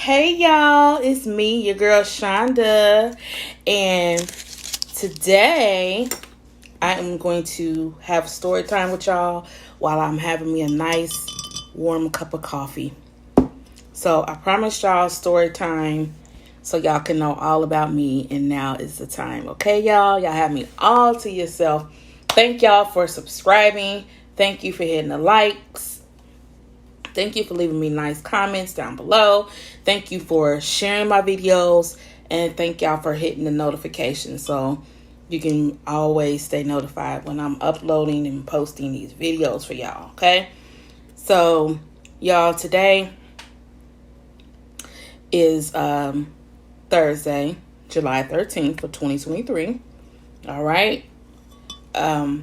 Hey y'all, it's me, your girl Shonda, and today I am going to have story time with y'all while I'm having me a nice warm cup of coffee. So I promised y'all story time so y'all can know all about me, and now is the time. Okay, y'all have me all to yourself. Thank y'all for subscribing. Thank you for hitting the likes. Thank you for leaving me nice comments down below. Thank you for sharing my videos. And thank y'all for hitting the notification so you can always stay notified when I'm uploading and posting these videos for y'all, okay? So, y'all, today is Thursday, July 13th for 2023. All right? I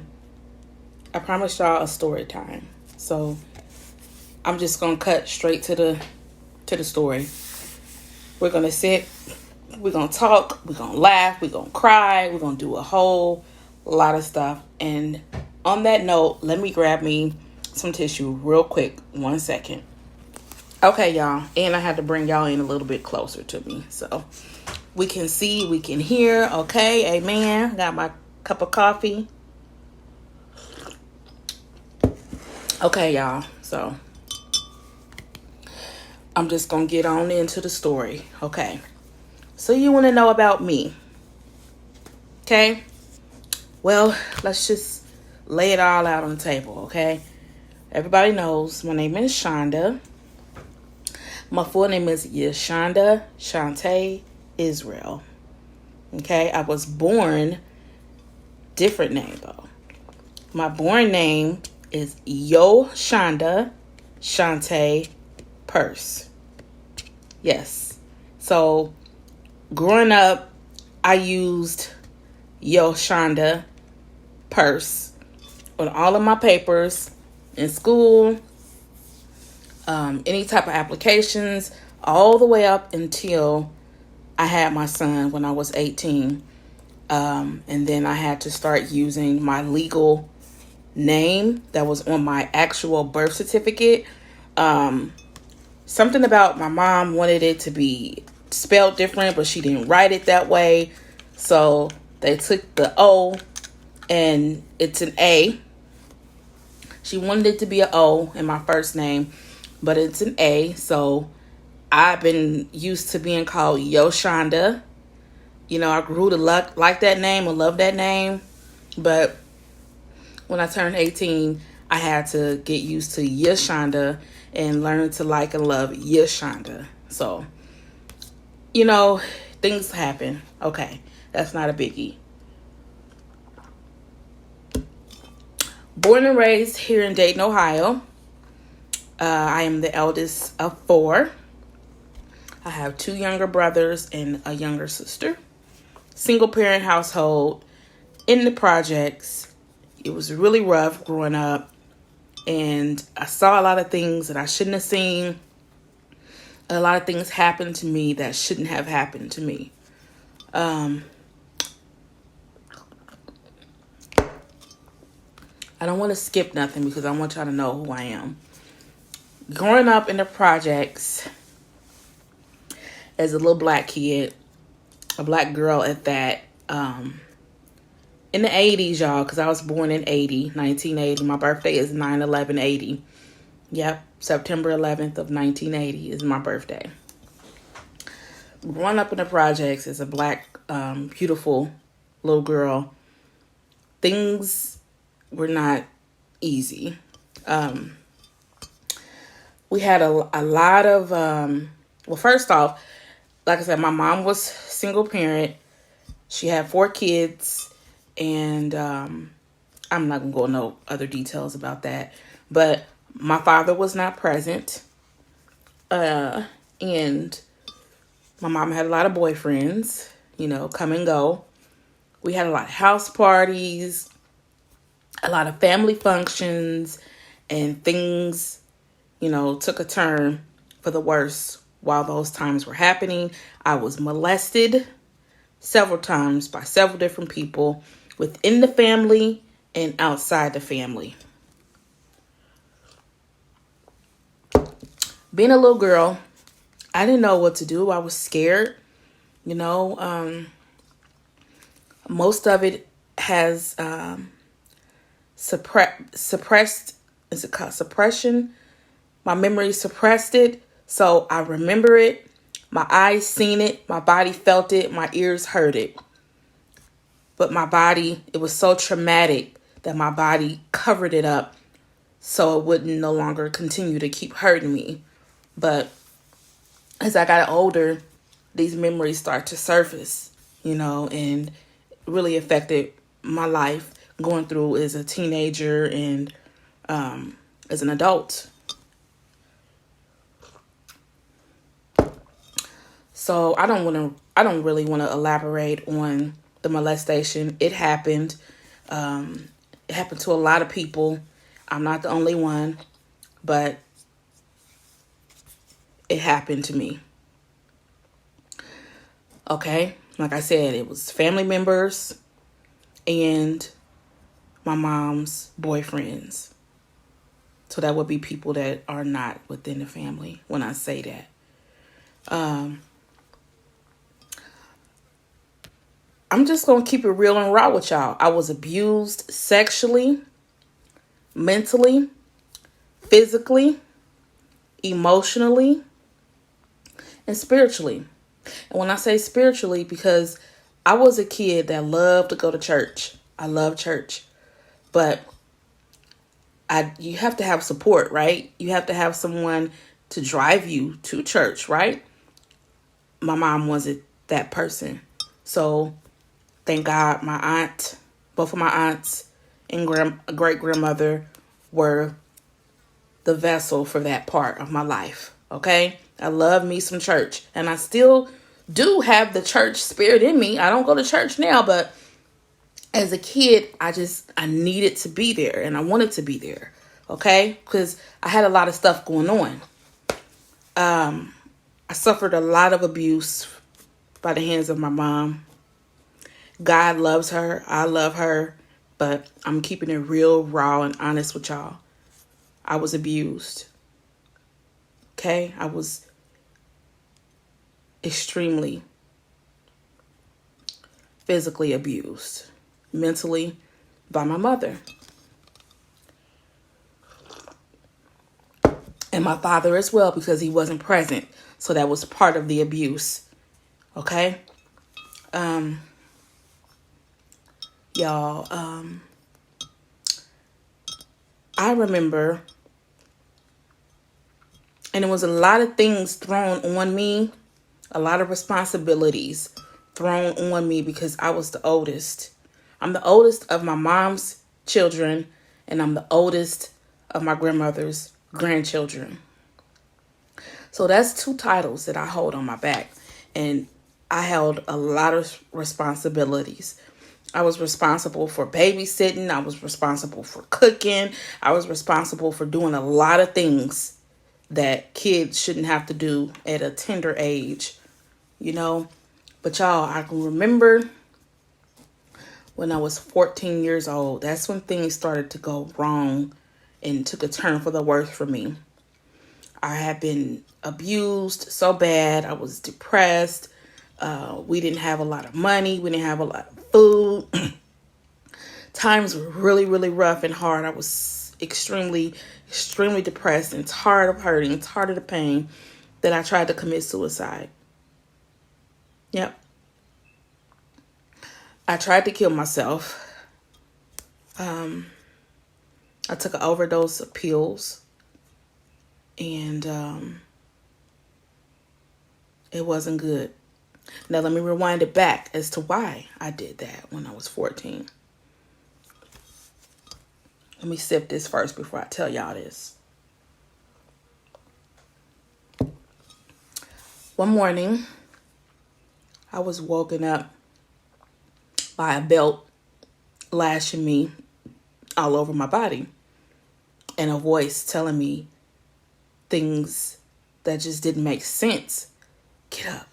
promised y'all a story time. So, I'm just going to cut straight to the story. We're going to sit, we're going to talk, we're going to laugh, we're going to cry, we're going to do a whole lot of stuff. And on that note, let me grab me some tissue real quick. 1 second. Okay, y'all. And I had to bring y'all in a little bit closer to me so we can see, we can hear. Okay, amen. Got my cup of coffee. Okay, y'all. So I'm just going to get on into the story. Okay. So you want to know about me. Okay. Well, let's just lay it all out on the table. Okay. Everybody knows my name is Shonda. My full name is Yeshonda Shantae Israel. Okay. I was born, different name though. My born name is Yoshonda Shantae Purse. Yes. So growing up, I used Yoshonda Purse on all of my papers in school, any type of applications, all the way up until I had my son when I was 18. And then I had to start using my legal name that was on my actual birth certificate. Something about my mom wanted it to be spelled different, but she didn't write it that way. So they took the O and it's an A. She wanted it to be an O in my first name, but it's an A. So I've been used to being called Yoshonda. You know, I grew to like that name and love that name. But when I turned 18, I had to get used to Yeshonda and learn to like and love Yeshonda. So, you know, things happen. Okay, that's not a biggie. Born and raised here in Dayton, Ohio. I am the eldest of 4. I have 2 younger brothers and a younger sister. Single parent household in the projects. It was really rough growing up. And I saw a lot of things that I shouldn't have seen. A lot of things happened to me that shouldn't have happened to me. I don't want to skip nothing because I want y'all to know who I am. Growing up in the projects as a little black kid, a black girl at that, in the 80s, y'all, because I was born in 1980. My birthday is 9/11/80. Yep, September 11th of 1980 is my birthday. Growing up in the projects as a black, beautiful little girl, things were not easy. We had a lot of, well, first off, like I said, my mom was single parent. She had 4 kids. And I'm not going to go into no other details about that. But my father was not present. And my mom had a lot of boyfriends, you know, come and go. We had a lot of house parties, a lot of family functions, and things, you know, took a turn for the worse while those times were happening. I was molested several times by several different people within the family and outside the family. Being a little girl, I didn't know what to do. I was scared. You know, most of it has suppressed. Is it called suppression? My memory suppressed it, so I remember it. My eyes seen it. My body felt it. My ears heard it. But my body, it was so traumatic that my body covered it up so it wouldn't no longer continue to keep hurting me. But as I got older, these memories start to surface, you know, and really affected my life going through as a teenager and as an adult. So I don't really want to elaborate on the molestation. It happened. It happened to a lot of people. I'm not the only one, but it happened to me. Okay, like I said, it was family members and my mom's boyfriends. So that would be people that are not within the family when I say that. I'm just going to keep it real and raw with y'all. I was abused sexually, mentally, physically, emotionally, and spiritually. And when I say spiritually, because I was a kid that loved to go to church. I love church. But you have to have support, right? You have to have someone to drive you to church, right? My mom wasn't that person. So thank God both of my aunts and great-grandmother were the vessel for that part of my life, okay? I love me some church, and I still do have the church spirit in me. I don't go to church now, but as a kid, I needed to be there, and I wanted to be there, okay? Because I had a lot of stuff going on. I suffered a lot of abuse by the hands of my mom. God loves her. I love her. But I'm keeping it real, raw, and honest with y'all. I was abused. Okay? I was extremely physically abused. Mentally by my mother. And my father as well, because he wasn't present. So that was part of the abuse. Okay? Y'all, I remember, and it was a lot of things thrown on me, a lot of responsibilities thrown on me because I was the oldest. I'm the oldest of my mom's children, and I'm the oldest of my grandmother's grandchildren. So that's 2 titles that I hold on my back, and I held a lot of responsibilities. I was responsible for babysitting. I was responsible for cooking. I was responsible for doing a lot of things that kids shouldn't have to do at a tender age, you know. But y'all, I can remember when I was 14 years old. That's when things started to go wrong and took a turn for the worse for me. I had been abused so bad. I was depressed. We didn't have a lot of money. We didn't have a lot of food. Times were really, really rough and hard. I was extremely, extremely depressed and tired of hurting, tired of the pain, that I tried to commit suicide. Yep. I tried to kill myself. I took an overdose of pills, and it wasn't good. Now, let me rewind it back as to why I did that when I was 14. Let me sip this first before I tell y'all this. One morning, I was woken up by a belt lashing me all over my body, and a voice telling me things that just didn't make sense. Get up.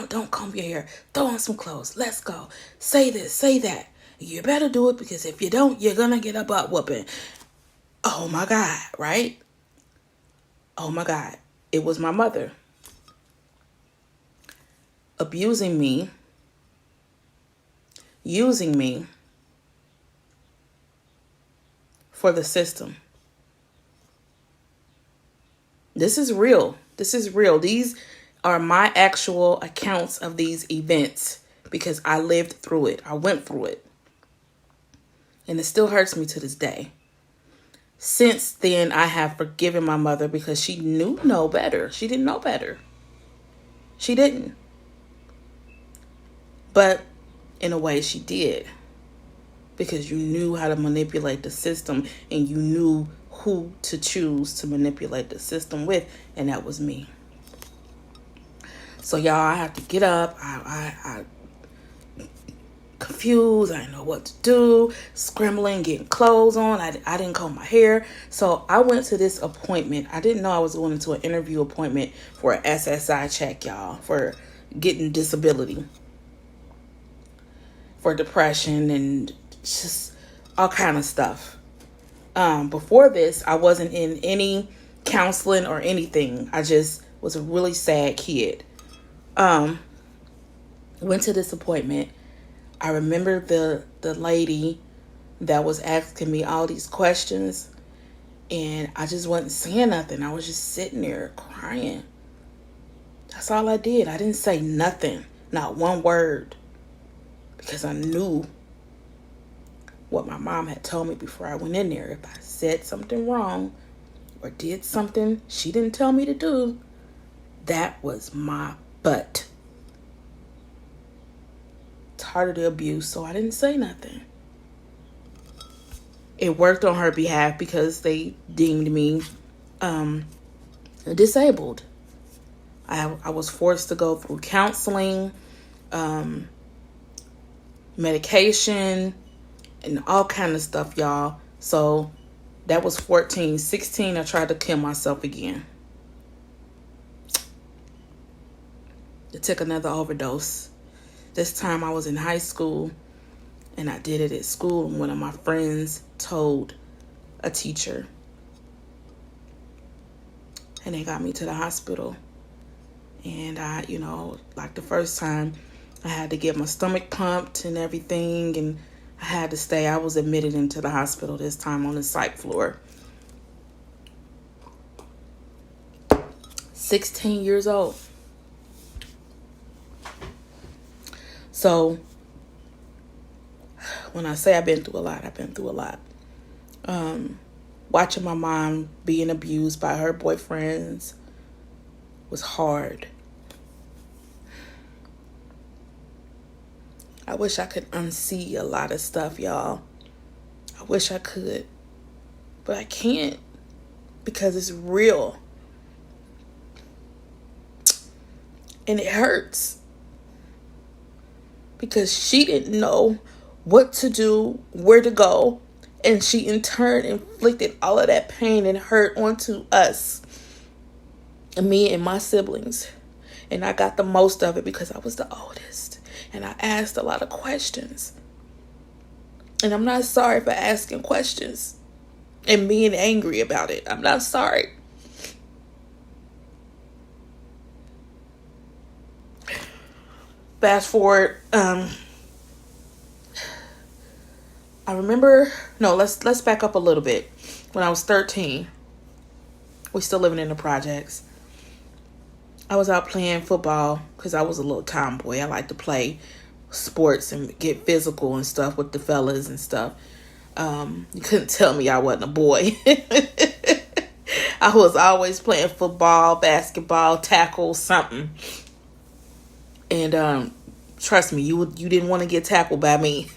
Don't comb your hair. Throw on some clothes. Let's go. Say this, say that. You better do it, because if you don't, you're going to get a butt whooping. Oh my God, right? Oh my God. It was my mother. abusing me, using me for the system. This is real. This is real. These are my actual accounts of these events because I lived through it. I went through it. And it still hurts me to this day. Since then, I have forgiven my mother because she knew no better. She didn't know better. She didn't. But in a way, she did. Because you knew how to manipulate the system and you knew who to choose to manipulate the system with. And that was me. So, y'all, I have to get up. I confused. I didn't know what to do. Scrambling, getting clothes on. I didn't comb my hair. So I went to this appointment. I didn't know I was going into an interview appointment for an SSI check, y'all, for getting disability, for depression and just all kind of stuff. Before this, I wasn't in any counseling or anything. I just was a really sad kid. Went to this appointment. I remember the lady that was asking me all these questions, and I just wasn't saying nothing. I was just sitting there crying. That's all I did. I didn't say nothing, not one word, because I knew what my mom had told me before I went in there. If I said something wrong or did something she didn't tell me to do, that was my butt. Tired of the abuse, so I didn't say nothing. It worked on her behalf because they deemed me disabled. I was forced to go through counseling, medication, and all kind of stuff, y'all. So that was 14. 16, I tried to kill myself again. I took another overdose. This time I was in high school, and I did it at school, and one of my friends told a teacher, and they got me to the hospital. And I, like the first time, I had to get my stomach pumped and everything, and I had to stay. I was admitted into the hospital this time on the psych floor. 16 years old. So, when I say I've been through a lot, I've been through a lot. Watching my mom being abused by her boyfriends was hard. I wish I could unsee a lot of stuff, y'all. I wish I could. But I can't because it's real. And it hurts. Because she didn't know what to do, where to go. And she in turn inflicted all of that pain and hurt onto us. And me and my siblings. And I got the most of it because I was the oldest. And I asked a lot of questions. And I'm not sorry for asking questions and being angry about it. I'm not sorry. Fast forward, I remember, let's back up a little bit. When I was 13, we still living in the projects. I was out playing football because I was a little tomboy. I like to play sports and get physical and stuff with the fellas and stuff. You couldn't tell me I wasn't a boy. I was always playing football, basketball, tackle, something. And trust me, you didn't want to get tackled by me.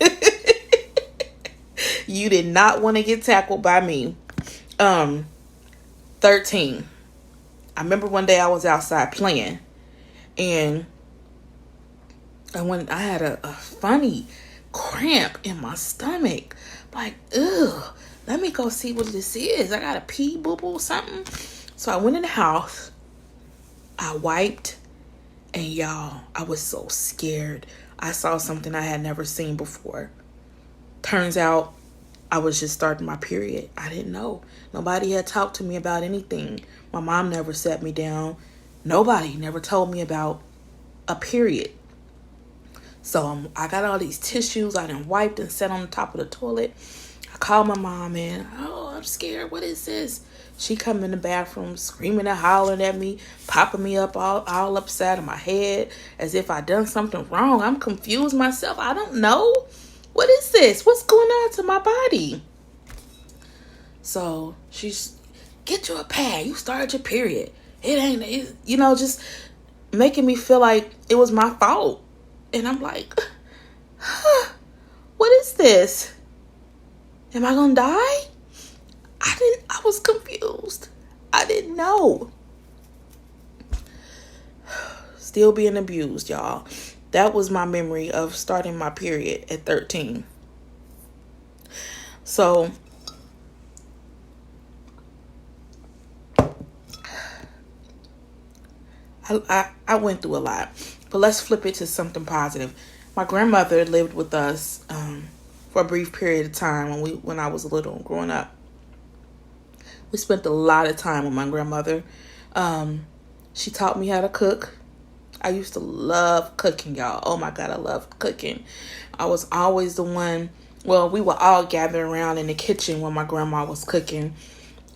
You did not want to get tackled by me. 13. I remember one day I was outside playing, and I had a funny cramp in my stomach. Like, ugh, let me go see what this is. I got a pee, boo-boo, something. So I went in the house. I wiped. And y'all, I was so scared. I saw something I had never seen before. Turns out I was just starting my period. I didn't know. Nobody had talked to me about anything. My mom never sat me down. Nobody never told me about a period. So I got all these tissues I done wiped and set on the top of the toilet. I called my mom and, oh, I'm scared. What is this? She come in the bathroom screaming and hollering at me, popping me up all upside of my head as if I done something wrong. I'm confused myself. I don't know. What is this? What's going on to my body? So she's, get you a pad. You started your period. Just making me feel like it was my fault. And I'm like, what is this? Am I gonna die? I was confused. I didn't know. Still being abused, y'all. That was my memory of starting my period at 13. So I went through a lot. But let's flip it to something positive. My grandmother lived with us for a brief period of time when I was little, growing up. We spent a lot of time with my grandmother. She taught me how to cook. I used to love cooking, y'all. Oh my God, I love cooking. I was always the one. Well, we would all gather around in the kitchen when my grandma was cooking,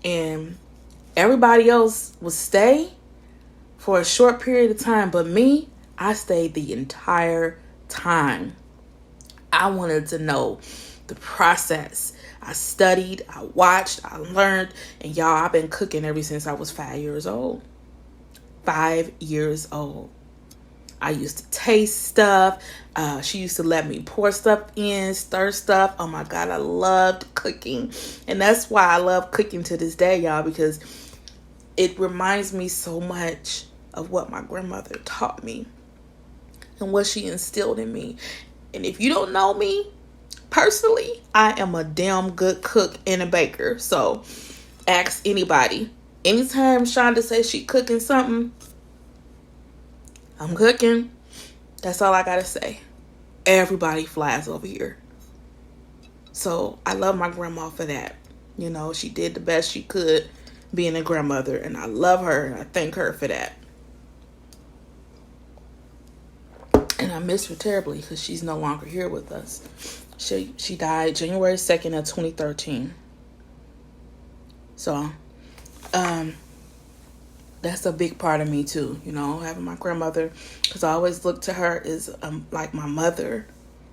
and everybody else would stay for a short period of time, but me, I stayed the entire time. I wanted to know the process. I studied, I watched, I learned, and y'all, I've been cooking ever since I was 5 years old. 5 years old. I used to taste stuff. She used to let me pour stuff in, stir stuff. Oh my God, I loved cooking. And that's why I love cooking to this day, y'all, because it reminds me so much of what my grandmother taught me and what she instilled in me. And if you don't know me personally, I am a damn good cook and a baker. So ask anybody. Anytime Shonda says she cooking something, I'm cooking. That's all I gotta say. Everybody flies over here. So I love my grandma for that. You know, she did the best she could being a grandmother, and I love her and I thank her for that. And I miss her terribly because she's no longer here with us. She died January 2nd of 2013. So, that's a big part of me too, you know, having my grandmother, because I always looked to her as like my mother.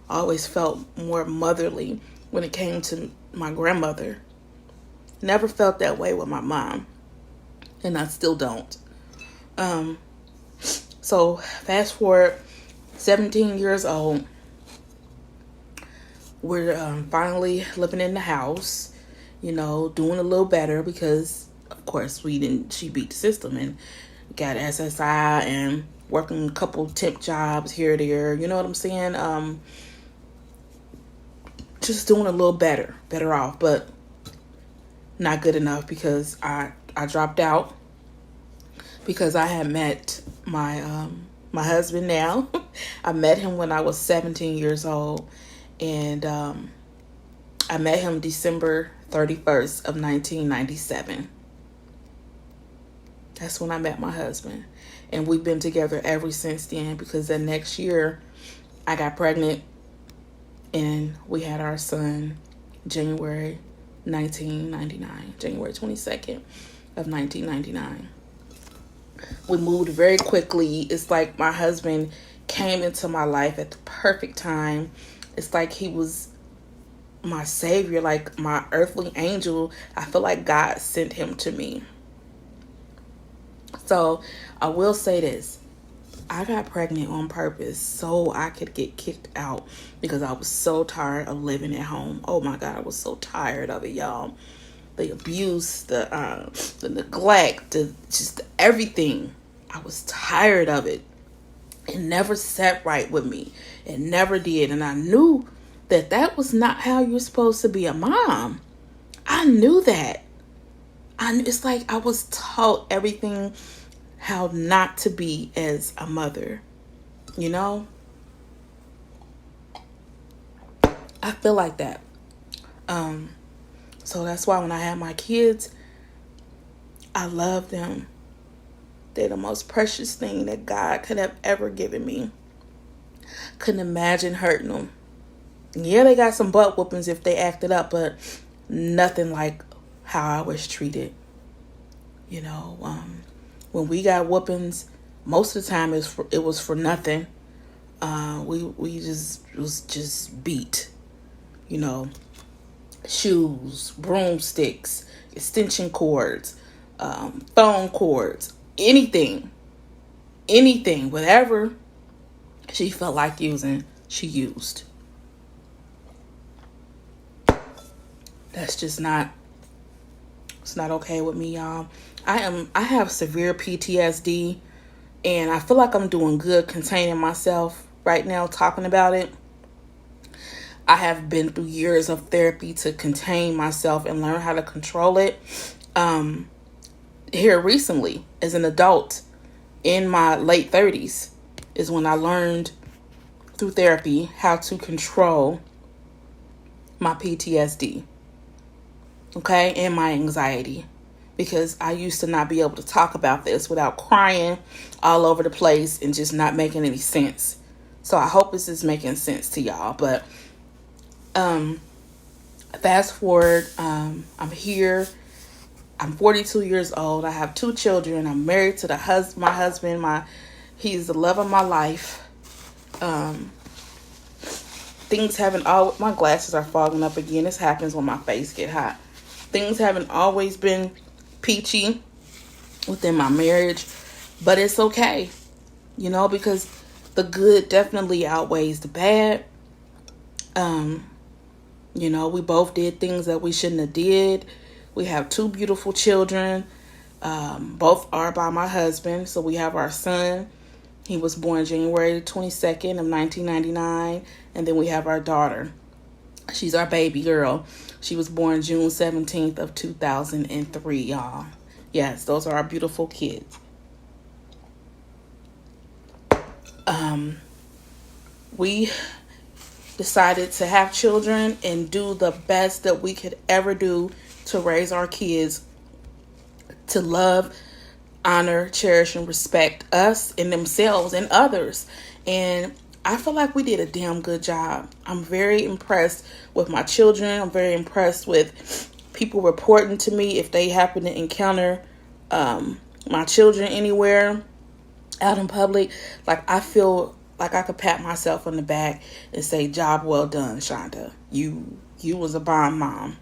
I always felt more motherly when it came to my grandmother. Never felt that way with my mom, and I still don't. So fast forward, 17 years old, we're finally living in the house, you know, doing a little better because, of course, she beat the system and got SSI and working a couple temp jobs here or there, you know what I'm saying? Just doing a little better off, but not good enough because I dropped out because I had met my husband now. I met him when I was 17 years old, and I met him December 31st of 1997. That's when I met my husband, and we've been together ever since then because the next year I got pregnant and we had our son January 22nd of 1999. We moved very quickly. It's like my husband came into my life at the perfect time. It's like he was my savior, like my earthly angel. I feel like God sent him to me. So I will say this. I got pregnant on purpose so I could get kicked out because I was so tired of living at home. Oh my God, I was so tired of it, y'all. The abuse, the neglect, just everything. I was tired of it. It never sat right with me. It never did. And I knew that was not how you're supposed to be a mom. I knew that. It's like I was taught everything how not to be as a mother, you know? I feel like that. So that's why when I had my kids, I love them. They're the most precious thing that God could have ever given me. Couldn't imagine hurting them. Yeah, they got some butt whoopings if they acted up, but nothing like how I was treated. You know, when we got whoopings, most of the time it was for nothing. We just was just beat. You know, shoes, broomsticks, extension cords, phone cords, anything, whatever she felt like using, she used. That's just not, it's not okay with me, y'all. I have severe PTSD, and I feel like I'm doing good containing myself right now, talking about it. I have been through years of therapy to contain myself and learn how to control it. Here recently, as an adult in my late 30s, is when I learned through therapy how to control my PTSD, okay, and my anxiety. Because I used to not be able to talk about this without crying all over the place and just not making any sense. So I hope this is making sense to y'all. But fast forward, I'm here. I'm 42 years old. I have 2 children. I'm married to my husband. He's the love of my life. Things haven't always, my glasses are fogging up again. This happens when my face get hot. Things haven't always been peachy within my marriage, but it's okay, you know, because the good definitely outweighs the bad. You know, we both did things that we shouldn't have did. We have 2 beautiful children. Both are by my husband. So we have our son. He was born January 22nd of 1999. And then we have our daughter. She's our baby girl. She was born June 17th of 2003, y'all. Yes, those are our beautiful kids. We decided to have children and do the best that we could ever do to raise our kids to love, honor, cherish, and respect us and themselves and others. And I feel like we did a damn good job. I'm very impressed with my children. I'm very impressed with people reporting to me if they happen to encounter my children anywhere out in public. Like, I feel like I could pat myself on the back and say, job well done, Shonda. You was a bomb mom.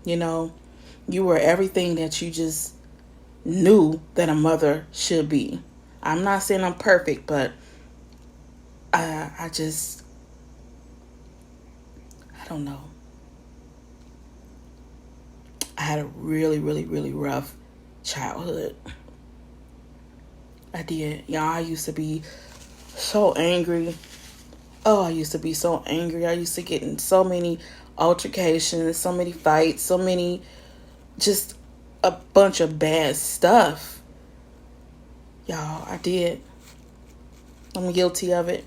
You know, you were everything that you just knew that a mother should be. I'm not saying I'm perfect, but I don't know. I had a really, really, really rough childhood. I did. Y'all, I used to be so angry. Oh, I used to be so angry. I used to get in so many altercations, so many fights, so many, just a bunch of bad stuff. Y'all, I did. I'm guilty of it.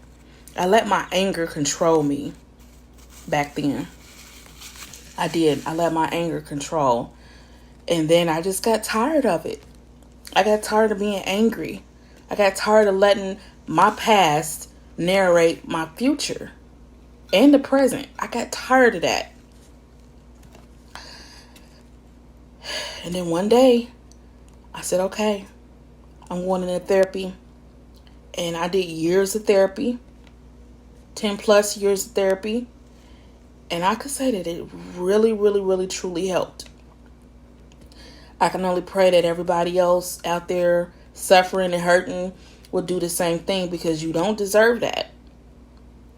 I let my anger control me back then. I did. I let my anger control. And then I just got tired of it. I got tired of being angry. I got tired of letting my past narrate my future and the present. I got tired of that. And then one day, I said, okay, I'm going into therapy. And I did years of therapy, 10 plus years of therapy. And I could say that it really, really, really, truly helped. I can only pray that everybody else out there suffering and hurting will do the same thing, because you don't deserve that.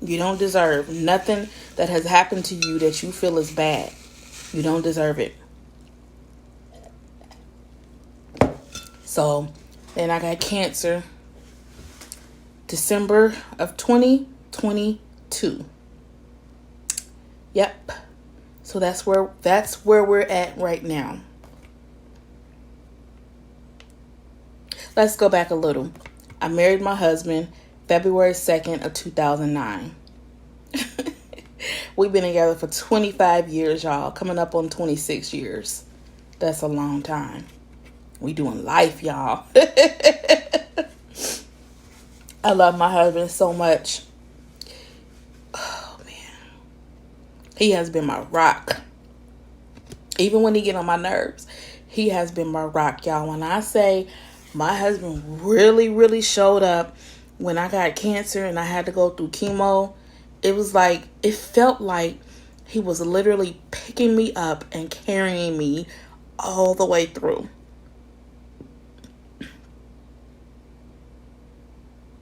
You don't deserve nothing that has happened to you that you feel is bad. You don't deserve it. So then I got cancer December of 2022. Yep. So that's where we're at right now. Let's go back a little. I married my husband February 2nd of 2009. We've been together for 25 years, y'all. Coming up on 26 years. That's a long time. We doing life, y'all. I love my husband so much. Oh man, he has been my rock. Even when he get on my nerves, he has been my rock, y'all. When I say my husband really, really showed up when I got cancer and I had to go through chemo, it felt like he was literally picking me up and carrying me all the way through.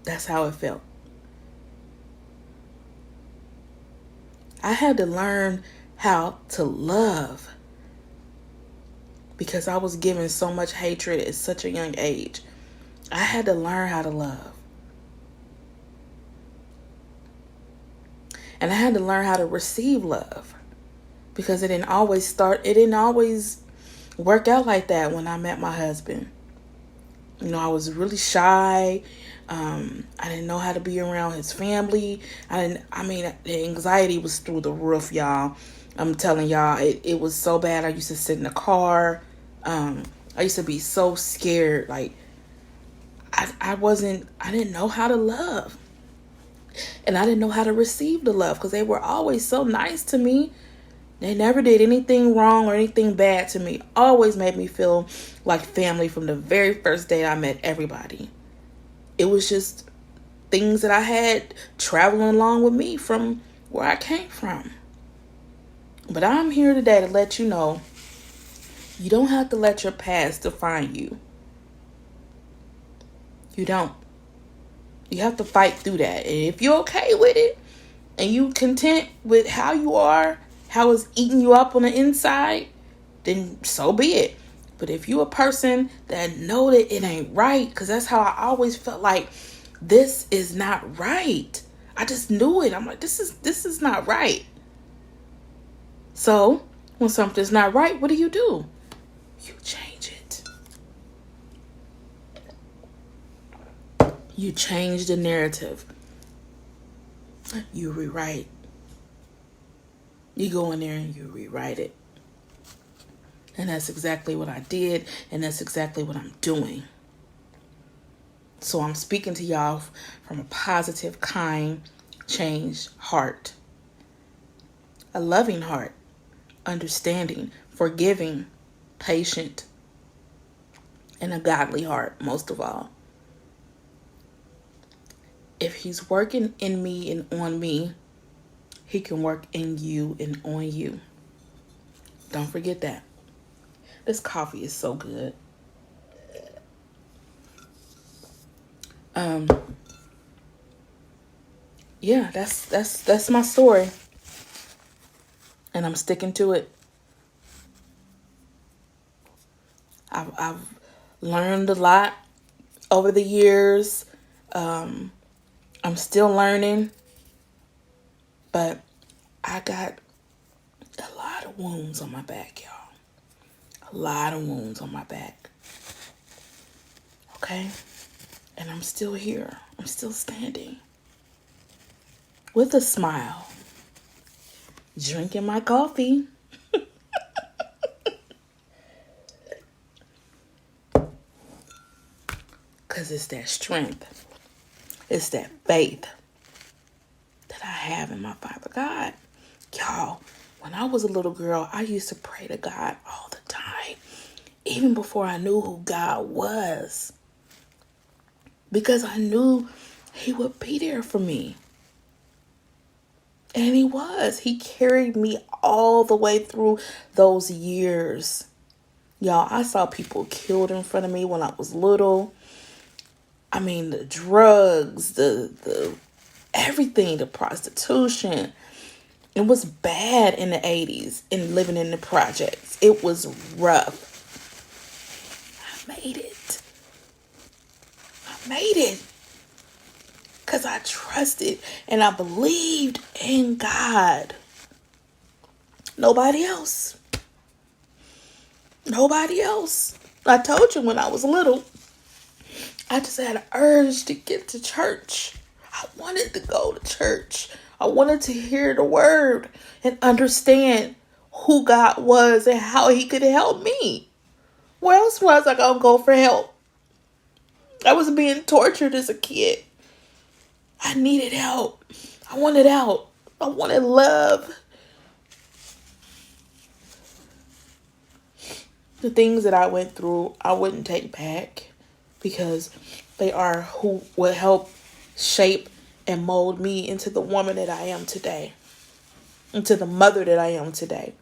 That's how it felt. I had to learn how to love because I was given so much hatred at such a young age. I had to learn how to love. And I had to learn how to receive love because it didn't always work out like that when I met my husband. You know, I was really shy. I didn't know how to be around his family. The anxiety was through the roof, y'all. I'm telling y'all, it was so bad. I used to sit in the car. I used to be so scared. Like, I didn't know how to love. And I didn't know how to receive the love because they were always so nice to me. They never did anything wrong or anything bad to me. Always made me feel like family from the very first day I met everybody. It was just things that I had traveling along with me from where I came from. But I'm here today to let you know, you don't have to let your past define you. You don't. You have to fight through that. And if you're okay with it and you content with how you are, how it's eating you up on the inside, then so be it. But if you're a person that know that it ain't right, because that's how I always felt like this is not right. I just knew it. I'm like, this is not right. So when something's not right, what do? You change it. You change the narrative. You rewrite. You go in there and you rewrite it. And that's exactly what I did. And that's exactly what I'm doing. So I'm speaking to y'all from a positive, kind, changed heart. A loving heart. Understanding, forgiving, patient, and a godly heart, most of all. If he's working in me and on me, he can work in you and on you. Don't forget that. This coffee is so good. Yeah, that's my story. And I'm sticking to it. I've learned a lot over the years. I'm still learning. But I got a lot of wounds on my back, y'all. A lot of wounds on my back. Okay? And I'm still here. I'm still standing. With a smile. Drinking my coffee. Because it's that strength. It's that faith that I have in my Father God. Y'all, when I was a little girl, I used to pray to God all the time. Even before I knew who God was. Because I knew he would be there for me. And he was. He carried me all the way through those years. Y'all, I saw people killed in front of me when I was little. I mean, the drugs, the everything, the prostitution. It was bad in the 80s and living in the projects. It was rough. I made it. Because I trusted and I believed in God. Nobody else. I told you when I was little, I just had an urge to get to church. I wanted to go to church. I wanted to hear the word and understand who God was and how he could help me. Where else was I going to go for help? I was being tortured as a kid. I needed help. I wanted out. I wanted love. The things that I went through, I wouldn't take back because they are who will help shape and mold me into the woman that I am today, into the mother that I am today,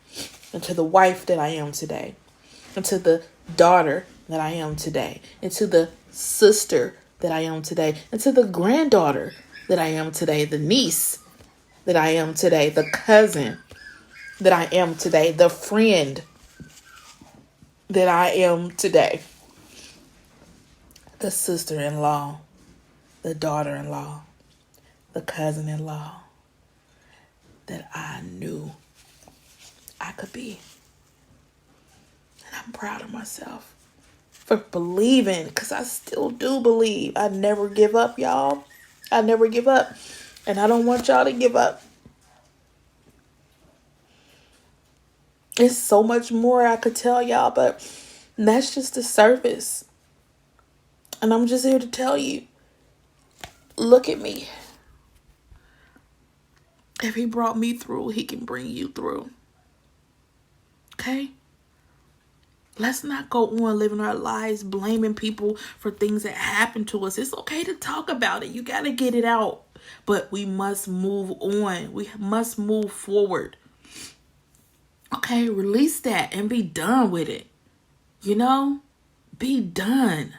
into the wife that I am today, into the daughter that I am today, into the sister that I am today, into the granddaughter that I am today, the niece that I am today, the cousin that I am today, the friend that I am today, the sister-in-law, the daughter-in-law, the cousin-in-law that I knew I could be. And I'm proud of myself for believing, because I still do believe. I never give up, y'all. I never give up. And I don't want y'all to give up. It's so much more I could tell y'all, but that's just the surface. And I'm just here to tell you, look at me. If he brought me through, he can bring you through. Okay? Let's not go on living our lives blaming people for things that happen to us. It's okay to talk about it. You got to get it out. But we must move on. We must move forward. Okay, release that and be done with it. You know? Be done.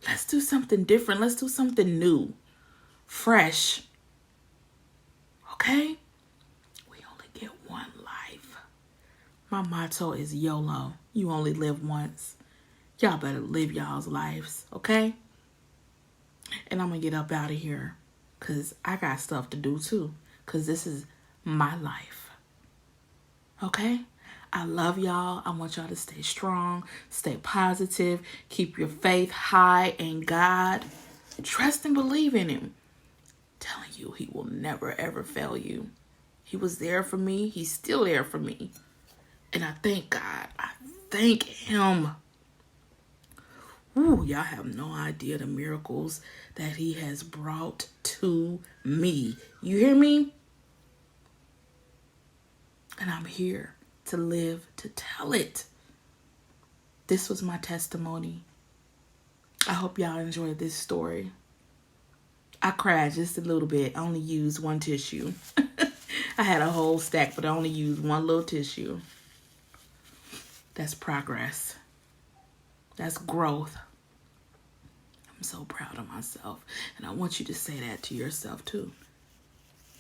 Let's do something different. Let's do something new. Fresh. Okay? We only get one life. My motto is YOLO. You only live once. Y'all better live y'all's lives, okay? And I'm going to get up out of here because I got stuff to do too, because this is my life. Okay? I love y'all. I want y'all to stay strong, stay positive, keep your faith high in God. Trust and believe in him. I'm telling you, he will never, ever fail you. He was there for me. He's still there for me. And I thank God. I thank him. Ooh, y'all have no idea the miracles that he has brought to me. You hear me? And I'm here to live to tell it. This was my testimony. I hope y'all enjoyed this story. I cried just a little bit. I only used one tissue. I had a whole stack, but I only used one little tissue. That's progress. That's growth. I'm so proud of myself. And I want you to say that to yourself too.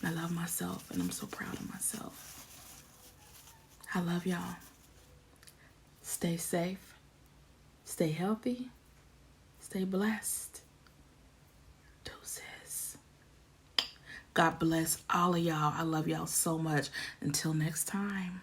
I love myself and I'm so proud of myself. I love y'all. Stay safe. Stay healthy. Stay blessed. Deuces. God bless all of y'all. I love y'all so much. Until next time.